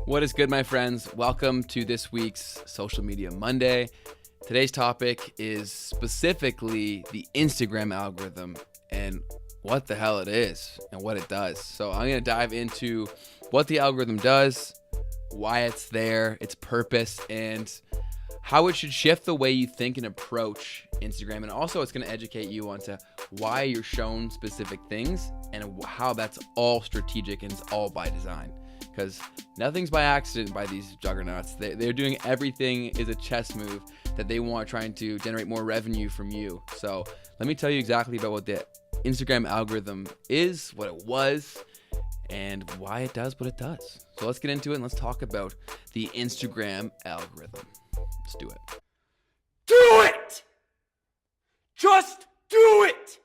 What is good, my friends? Welcome to this week's Social Media Monday. Today's topic is specifically the Instagram algorithm and what the hell it is and what it does. So I'm going to dive into what the algorithm does, why it's there, its purpose, and how it should shift the way you think and approach Instagram. And also it's going to educate you onto why you're shown specific things and how that's all strategic and it's all by design. Because nothing's by accident by these juggernauts. They're doing everything is a chess move that they want, trying to generate more revenue from you. So let me tell you exactly about what the Instagram algorithm is, what it was, and why it does what it does. So let's get into it and let's talk about the Instagram algorithm. Let's do it. Do it! Just do it!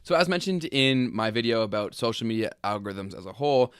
So as mentioned in my video about social media algorithms as a whole,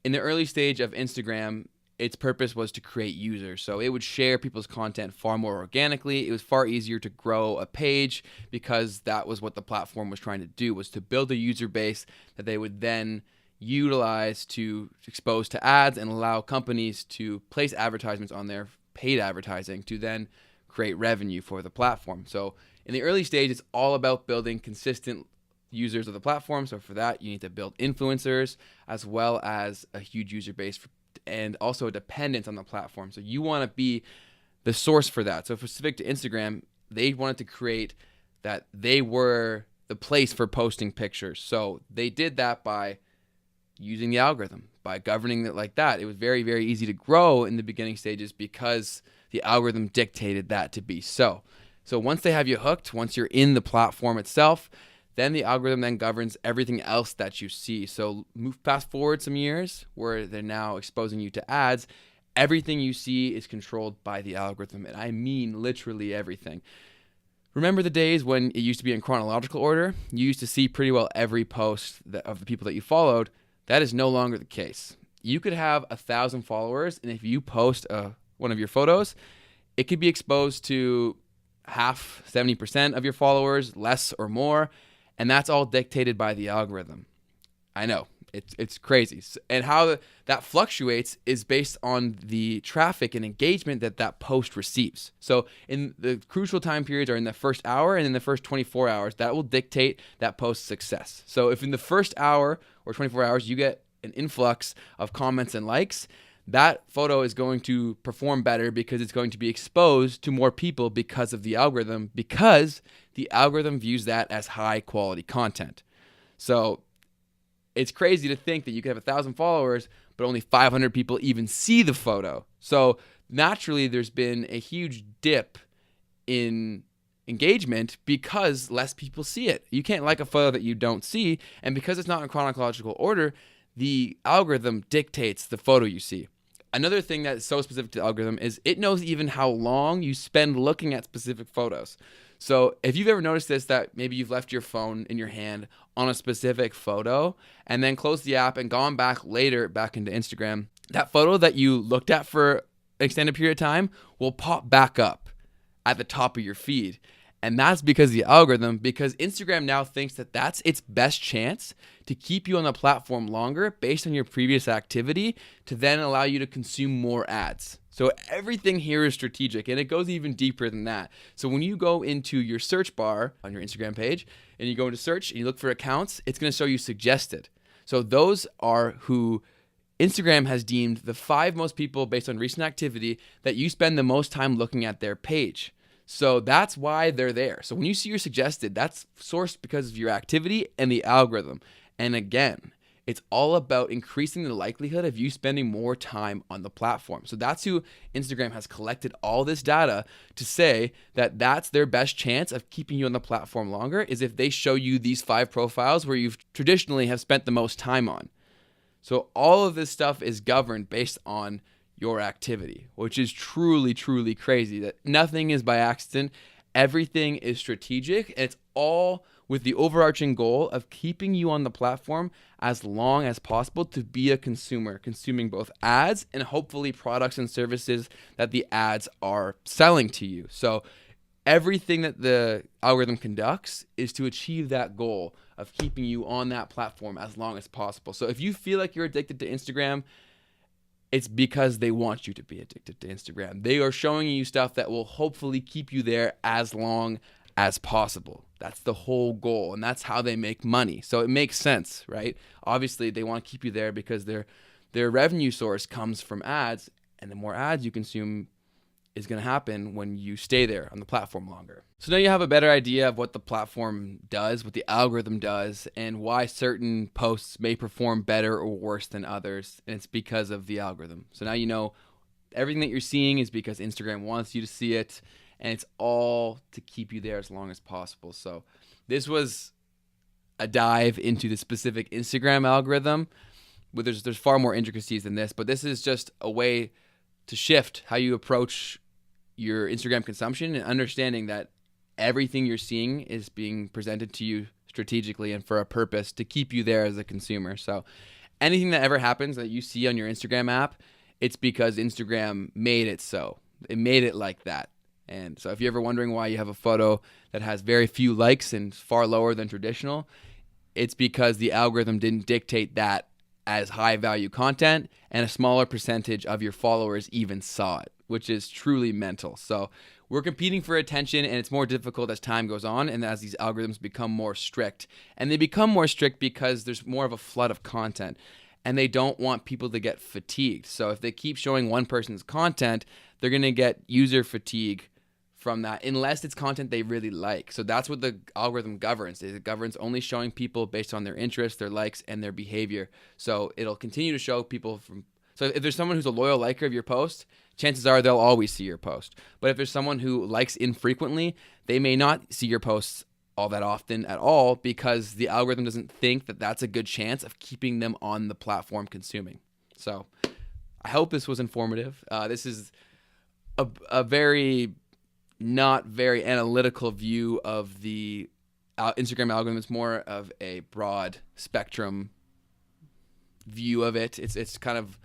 in the early stage of Instagram, its purpose was to create users. So it would share people's content far more organically. It was far easier to grow a page because that was what the platform was trying to do, was to build a user base that they would then utilize to expose to ads and allow companies to place advertisements on their paid advertising to then create revenue for the platform. So in the early stage, it's all about building consistent users of the platform. So for that, you need to build influencers as well as a huge user base and also a dependence on the platform. So you want to be the source for that. So specific to Instagram, they wanted to create that they were the place for posting pictures. So they did that by using the algorithm, by governing it like that. It was very, very easy to grow in the beginning stages because the algorithm dictated that to be so. So once they have you hooked, once you're in the platform itself, then the algorithm then governs everything else that you see. So move fast forward some years where they're now exposing you to ads. Everything you see is controlled by the algorithm. And I mean literally everything. Remember the days when it used to be in chronological order? You used to see pretty well every post of the people that you followed. That is no longer the case. You could have 1,000 followers, and if you post one of your photos, it could be exposed to half, 70% of your followers, less or more. And that's all dictated by the algorithm. I know, it's crazy. And how that fluctuates is based on the traffic and engagement that post receives. So in the crucial time periods are in the first hour and in the first 24 hours, that will dictate that post's success. So if in the first hour or 24 hours you get an influx of comments and likes, that photo is going to perform better because it's going to be exposed to more people because of the algorithm, because the algorithm views that as high quality content. So it's crazy to think that you could have 1,000 followers, but only 500 people even see the photo. So naturally, there's been a huge dip in engagement because less people see it. You can't like a photo that you don't see, and because it's not in chronological order, the algorithm dictates the photo you see. Another thing that is so specific to the algorithm is it knows even how long you spend looking at specific photos. So if you've ever noticed this, that maybe you've left your phone in your hand on a specific photo and then closed the app and gone back later back into Instagram, that photo that you looked at for an extended period of time will pop back up at the top of your feed. And that's because the algorithm, because Instagram now thinks that that's its best chance to keep you on the platform longer based on your previous activity to then allow you to consume more ads. So everything here is strategic, and it goes even deeper than that. So when you go into your search bar on your Instagram page and you go into search and you look for accounts, it's going to show you suggested. So those are who Instagram has deemed the 5 most people based on recent activity that you spend the most time looking at their page. So that's why they're there. So when you see your suggested, that's sourced because of your activity and the algorithm. And again, it's all about increasing the likelihood of you spending more time on the platform. So that's who Instagram has collected all this data to say that that's their best chance of keeping you on the platform longer, is if they show you these 5 profiles where you've traditionally have spent the most time on. So all of this stuff is governed based on your activity, which is truly, truly crazy, that nothing is by accident. Everything is strategic, and it's all with the overarching goal of keeping you on the platform as long as possible to be a consumer, consuming both ads and hopefully products and services that the ads are selling to you. So everything that the algorithm conducts is to achieve that goal of keeping you on that platform as long as possible. So if you feel like you're addicted to Instagram, it's because they want you to be addicted to Instagram. They are showing you stuff that will hopefully keep you there as long as possible. That's the whole goal, and that's how they make money. So it makes sense, right? Obviously, they want to keep you there because their revenue source comes from ads, and the more ads you consume is going to happen when you stay there on the platform longer. So now you have a better idea of what the platform does, what the algorithm does, and why certain posts may perform better or worse than others, and it's because of the algorithm. So now you know everything that you're seeing is because Instagram wants you to see it, and it's all to keep you there as long as possible. So this was a dive into the specific Instagram algorithm. But there's far more intricacies than this, but this is just a way to shift how you approach your Instagram consumption and understanding that everything you're seeing is being presented to you strategically and for a purpose to keep you there as a consumer. So anything that ever happens that you see on your Instagram app, it's because Instagram made it so. It made it like that. And so if you're ever wondering why you have a photo that has very few likes and far lower than traditional, it's because the algorithm didn't dictate that as high value content, and a smaller percentage of your followers even saw it, which is truly mental. So we're competing for attention, and it's more difficult as time goes on and as these algorithms become more strict. And they become more strict because there's more of a flood of content, and they don't want people to get fatigued. So if they keep showing one person's content, they're going to get user fatigue from that, unless it's content they really like. So that's what the algorithm governs. It governs only showing people based on their interests, their likes, and their behavior. So it'll continue to show people from. So if there's someone who's a loyal liker of your post, chances are they'll always see your post. But if there's someone who likes infrequently, they may not see your posts all that often at all because the algorithm doesn't think that that's a good chance of keeping them on the platform consuming. So I hope this was informative. This is a very not very analytical view of the Instagram algorithm. It's more of a broad spectrum view of it. It's kind of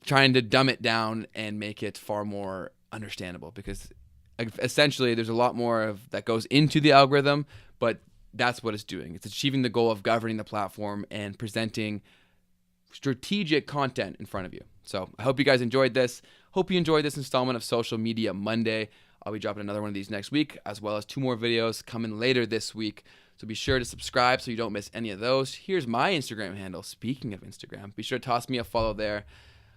trying to dumb it down and make it far more understandable because essentially there's a lot more of that goes into the algorithm, but that's what it's doing. It's achieving the goal of governing the platform and presenting strategic content in front of you. So I hope you guys enjoyed this. Hope you enjoyed this installment of Social Media Monday. I'll be dropping another one of these next week, as well as 2 more videos coming later this week. So be sure to subscribe so you don't miss any of those. Here's my Instagram handle. Speaking of Instagram, be sure to toss me a follow there.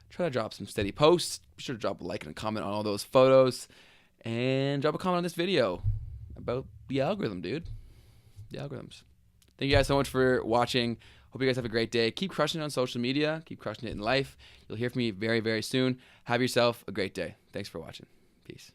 Try to drop some steady posts. Be sure to drop a like and a comment on all those photos. And drop a comment on this video about the algorithm, dude. The algorithms. Thank you guys so much for watching. Hope you guys have a great day. Keep crushing it on social media. Keep crushing it in life. You'll hear from me very, very soon. Have yourself a great day. Thanks for watching. Peace.